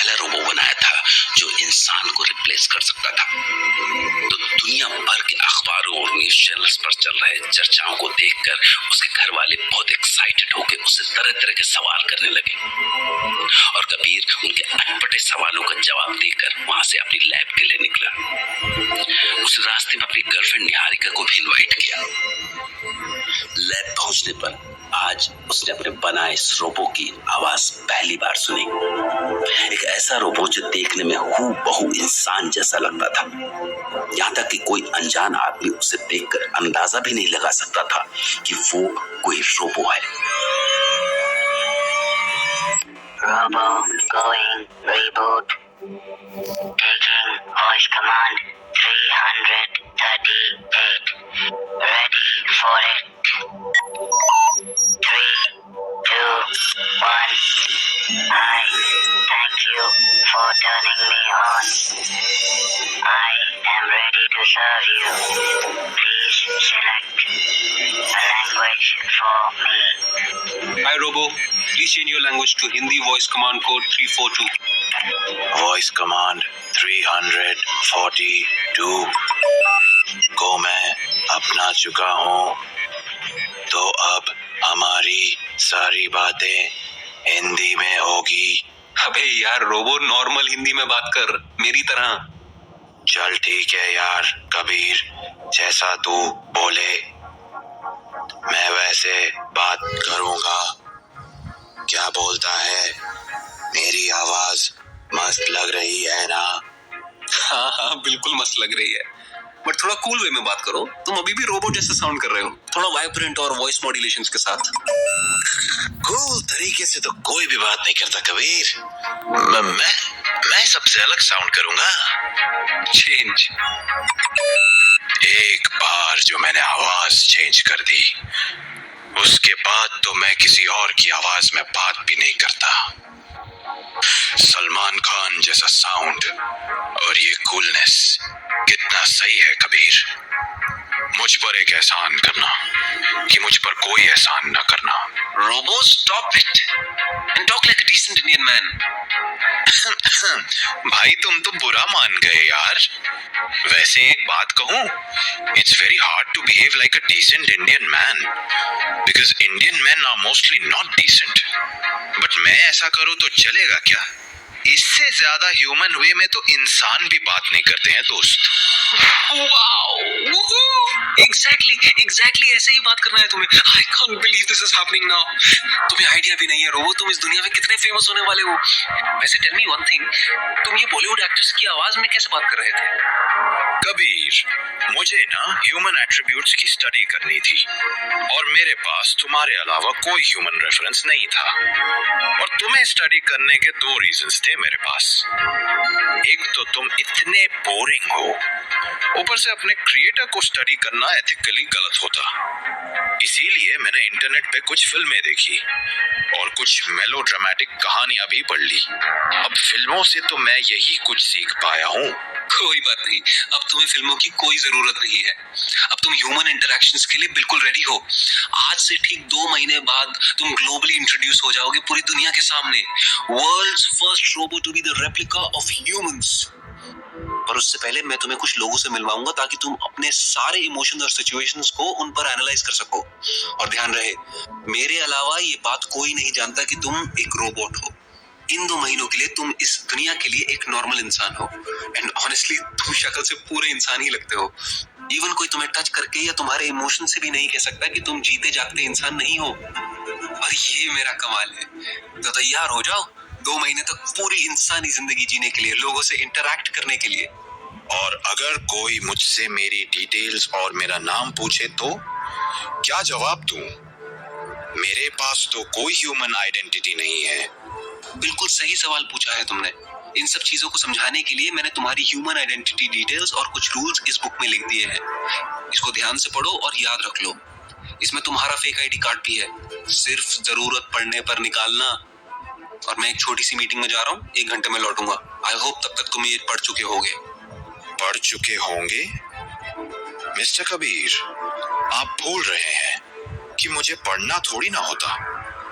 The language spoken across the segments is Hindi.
पहला रोबो बनाया था जो इंसान को रिप्लेस कर सकता था। तो दुनिया भर के अखबारों और न्यूज चैनल्स पर चल रहे चर्चाओं को देखकर उसके घर वाले बहुत एक्साइटेड होकर उससे तरह तरह के सवाल करने लगे और कबीर उनके अटपटे सवालों का जवाब देकर वहां से अपनी लैब के लिए निकला। उस रास्ते में अपनी गर्लफ्रेंड निहारिका को भी इनवाइट किया। लैब पहुंचने पर आज उसने अपने बनाए इस रोबो की आवाज पहली बार सुनी। एक ऐसा रोबो जो देखने में हूबहू इंसान जैसा लगता था, यहाँ तक कि कोई अनजान आदमी उसे देखकर अंदाजा भी नहीं लगा सकता था कि वो कोई रोबो है। Robo going reboot. Taking voice command 338. Ready for it. 3, 2, 1. I thank you for turning me on. I am ready to serve you. Please select a language for me. Hi Robo, please change your language to Hindi voice command code 342. Voice command 342 को मैं अपना चुका हूँ, तो अब हमारी सारी बातें हिंदी में होगी। अबे यार रोबो, नॉर्मल हिंदी में बात कर, मेरी तरह। चल ठीक है यार कबीर, जैसा तू बोले मैं वैसे बात करूँगा। क्या बोलता है? मेरी आवाज मस्त लग रही है ना? हाँ बिल्कुल मस्त लग रही है, बट थोड़ा कूल वे में बात करो। तुम अभी भी रोबोट जैसे साउंड कर रहे हो, थोड़ा वाइब्रेंट और वॉइस मॉड्यूलेशंस के साथ। कूल तरीके से तो कोई भी बात नहीं करता कबीर। मैं सबसे अलग साउंड करूंगा। चेंज। एक बार जो मैंने आवाज चेंज कर दी, उसके बाद तो मैं किसी और की आवाज में बात भी नहीं करता। सलमान खान जैसा साउंड और ये कूलनेस कितना सही है कबीर। मुझ पर एक एहसान करना कि मुझ पर कोई एहसान न करना। Robo stop it and talk like a decent Indian man. भाई तुम तो बुरा मान गए यार। वैसे एक बात कहूं, it's very hard to behave like a decent Indian man because Indian man are mostly not decent. But मैं ऐसा करूं तो चलेगा क्या? इससे ज्यादा ह्यूमन वे में तो इंसान भी बात नहीं करते हैं दोस्त। एग्जैक्टली ऐसे ही बात करना है तुम्हें। I can't believe this is happening now. तुम्हें आइडिया भी नहीं है रोबो, तुम इस दुनिया में कितने फेमस होने वाले हो। वैसे टेल मी वन थिंग, तुम ये बॉलीवुड एक्टर्स की आवाज में कैसे बात कर रहे थे? कबीर, मुझे ना ह्यूमन एट्रीब्यूट्स की स्टडी करनी थी और मेरे पास तुम्हारे अलावा कोई ह्यूमन रेफरेंस नहीं था। और तुम्हें स्टडी करने के दो रीजंस थे मेरे पास। एक तो तुम इतने बोरिंग हो, ऊपर से अपने क्रिएटर को स्टडी करना एथिकली गलत होता। इसीलिए मैंने इंटरनेट पे कुछ फिल्में देखी और कुछ मेलोड्रामेटिक कहानियां भी पढ़ ली। अब फिल्मों से तो मैं यही कुछ सीख पाया हूँ। कोई बात नहीं, अब तुम्हें फिल्मों की कोई जरूरत नहीं है। अब तुम ह्यूमन इंटरैक्शंस के लिए बिल्कुल रेडी हो। आज से ठीक 2 महीने बाद तुम ग्लोबली इंट्रोड्यूस हो जाओगे पूरी दुनिया के सामने। World's first robo to be the replica of humans. पर उससे पहले मैं तुम्हें कुछ लोगों से मिलवाऊंगा ताकि तुम अपने सारे इमोशंस और सिचुएशंस को उन पर एनालाइज कर सको। और ध्यान रहे, मेरे अलावा ये बात कोई नहीं जानता कि तुम एक रोबोट हो। इन 2 महीनों के लिए तुम इस दुनिया के लिए एक नॉर्मल इंसान हो। एंड ऑनेस्टली तुम शक्ल से पूरे इंसान ही लगते हो। इवन कोई तुम्हें टच करके या तुम्हारे इमोशन से भी नहीं कह सकता कि तुम जीते जागते इंसान नहीं हो। और ये मेरा कमाल है। तो तैयार हो जाओ 2 महीने तक पूरी इंसानी जिंदगी जीने के लिए, लोगों से इंटरैक्ट करने के लिए। और अगर कोई मुझसे मेरी डिटेल्स और मेरा नाम पूछे तो क्या जवाब दूं? मेरे पास तो कोई ह्यूमन आइडेंटिटी नहीं है। बिल्कुल सही सवाल पूछा है तुमने। इन सब चीजों को समझाने के लिए मैंने तुम्हारी ह्यूमन आइडेंटिटी डिटेल्स और कुछ रूल्स इस बुक में लिख दिए हैं। इसको ध्यान से पढ़ो और याद रख लो। इसमें तुम्हारा फेक आईडी कार्ड भी है, सिर्फ जरूरत पड़ने पर निकालना। और मैं एक छोटी सी मीटिंग में जा रहा हूँ, 1 घंटे में लौटूंगा। आई होप तब तक तुम ये पढ़ चुके होगे। पढ़ चुके होंगे? मिस्टर कबीर, आप भूल रहे हैं कि मुझे पढ़ना थोड़ी ना होता।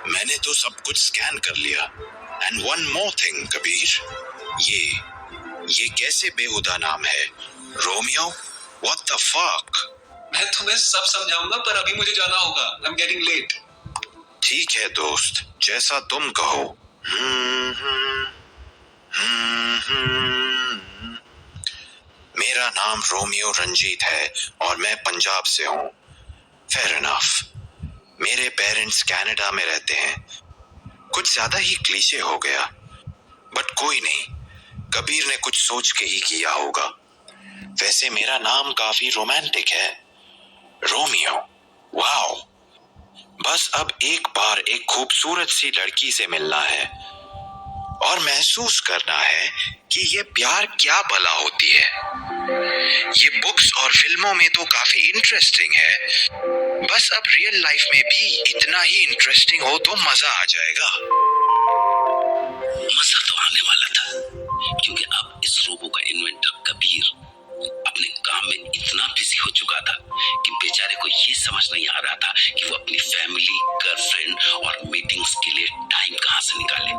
मैंने तो सब कुछ स्कैन कर लिया and one more thing Kabir, ये कैसे बेहुदा नाम है? Romeo, what the fuck? मैं तुम्हें सब समझाऊंगा, पर अभी मुझे जाना होगा। I am getting late. ठीक है दोस्त, जैसा तुम कहो। मेरा नाम रोमियो रंजीत है और मैं पंजाब से हूँ। Fair enough. मेरे पेरेंट्स कनाडा में रहते हैं। कुछ ज्यादा ही क्लीशे हो गया, बट कोई नहीं, कबीर ने कुछ सोच के ही किया होगा। वैसे मेरा नाम काफी रोमांटिक है, रोमियो। वाओ। बस अब एक बार एक खूबसूरत सी लड़की से मिलना है और महसूस करना है कि ये प्यार क्या भला होती है। ये बुक्स और फिल्मों में तो काफी इंटरेस्टिंग है, बस अब रियल लाइफ में भी इतना ही इंटरेस्टिंग हो तो मजा आ जाएगा। मजा तो आने वाला था, क्योंकि अब इस रोबो का इन्वेंटर कबीर अपने काम में इतना बिजी हो चुका था कि बेचारे को ये समझ नहीं आ रहा था कि वो अपनी फैमिली, गर्लफ्रेंड और मीटिंग्स के लिए टाइम कहां से निकाले।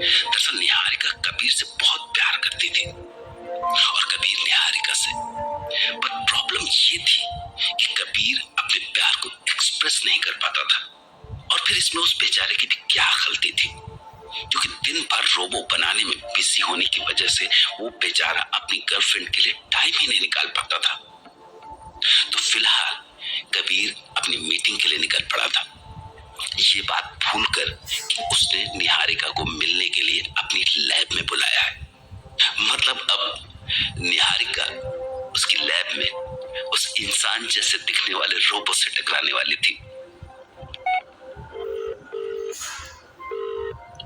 दरअसल निहारिका कबीर से बहुत प्यार करती थी और कबीर निहारिका से, पर प्रॉब्लम ये थी कि कबीर अपने प्यार को एक्सप्रेस नहीं कर पाता था। और फिर इसमें उस बेचारे की भी क्या गलती थी, क्योंकि दिन भर रोबो बनाने में बिजी होने की वजह से वो बेचारा अपनी गर्लफ्रेंड के लिए टाइम ही नहीं निकाल पाता था। तो फिलहाल कबीर अपनी मीटिंग के लिए निकल पड़ा था। ये बात भूलकर कि उसने निहारिका को मिलने के लिए अपनी लैब में बुलाया है। मतलब अब निहारिका उसकी लैब में उस इंसान जैसे दिखने वाले रोबो से टकराने वाली थी।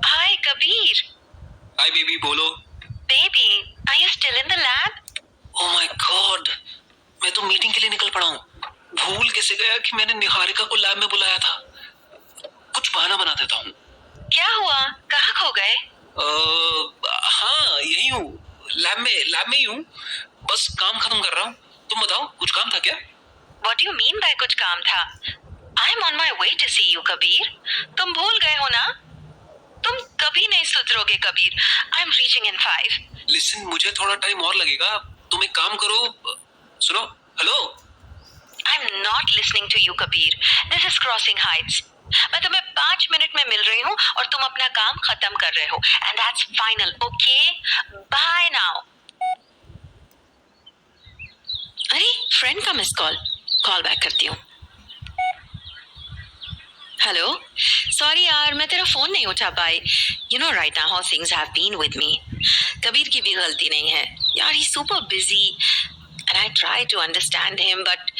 Hi, Kabir. हाय बेबी, बोलो। Baby, are you still in the lab? Oh my God, मैं तो मीटिंग के लिए निकल पड़ा हूँ। भूल कैसे गया कि मैंने निहारिका को लैब में बुलाया था। कुछ बहाना बना देता हूँ। क्या हुआ? कहाँ खो गए? हाँ, यही हूँ, लैब में ही हूँ। बस काम खत्म कर रहा हूँ। तुम बताओ, कुछ काम था क्या? What do you mean by कुछ काम था? I'm on my way to see you, Kabir. तुम भूल गए हो ना? तुम कभी नहीं सुधरोगे, Kabir. I'm reaching in 5. Listen, मुझे थोड़ा टाइम और लगेगा। तुम एक काम करो, सुनो। Hello. I'm not listening to you, Kabir. This is crossing heights. मैं तुम्हें 5 मिनट में मिल रही हूँ और तुम अपना काम खत्म कर रहे हो। And that's final, okay? Bye now. अरे, फ्रेंड का मिस कॉल बैक करती हूँ। हेलो, सॉरी यार, मैं तेरा फोन नहीं उठा पाई। You know right now how things have been with me. Kabir की भी गलती नहीं है यार, he's super busy and I try to understand him, but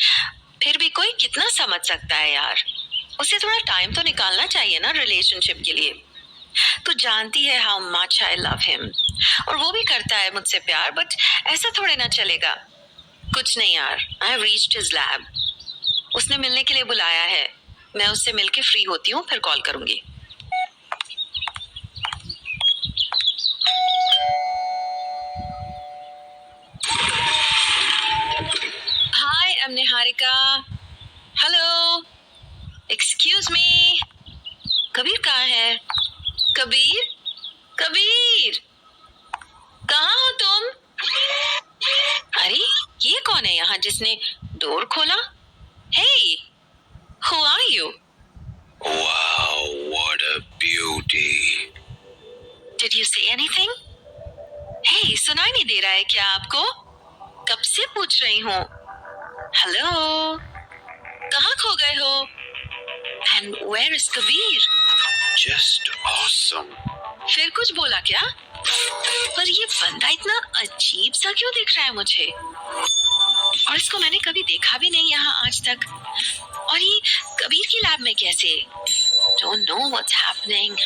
फिर भी कोई कितना समझ सकता है यार। उसे थोड़ा टाइम तो निकालना चाहिए ना रिलेशनशिप के लिए। तू जानती है how much I love him, और वो भी करता है मुझसे प्यार, बट ऐसा थोड़े ना चलेगा। कुछ नहीं यार, I have reached his lab. उसने मिलने के लिए बुलाया है। मैं उससे मिलके फ्री होती हूँ, फिर कॉल करूंगी। Hi, I'm Niharika. Hello. Excuse me. Kabir कहाँ है? कबीर? कबीर? कहाँ हो तुम? अरे, ये कौन है यहाँ जिसने डोर खोला? Hey, who are you? Wow, what a beauty. Did you say anything? Hey, सुनाई नहीं दे रहा है क्या आपको? कब से पूछ रही हूँ। हेलो, कहाँ खो गए हो? And where is Kabir? Just awesome. फिर कुछ बोला क्या? पर ये बंदा इतना अजीब सा क्यों दिख रहा है मुझे? और इसको मैंने कभी देखा भी नहीं यहाँ आज तक। और ये कबीर की लैब में कैसे? Don't know what's happening.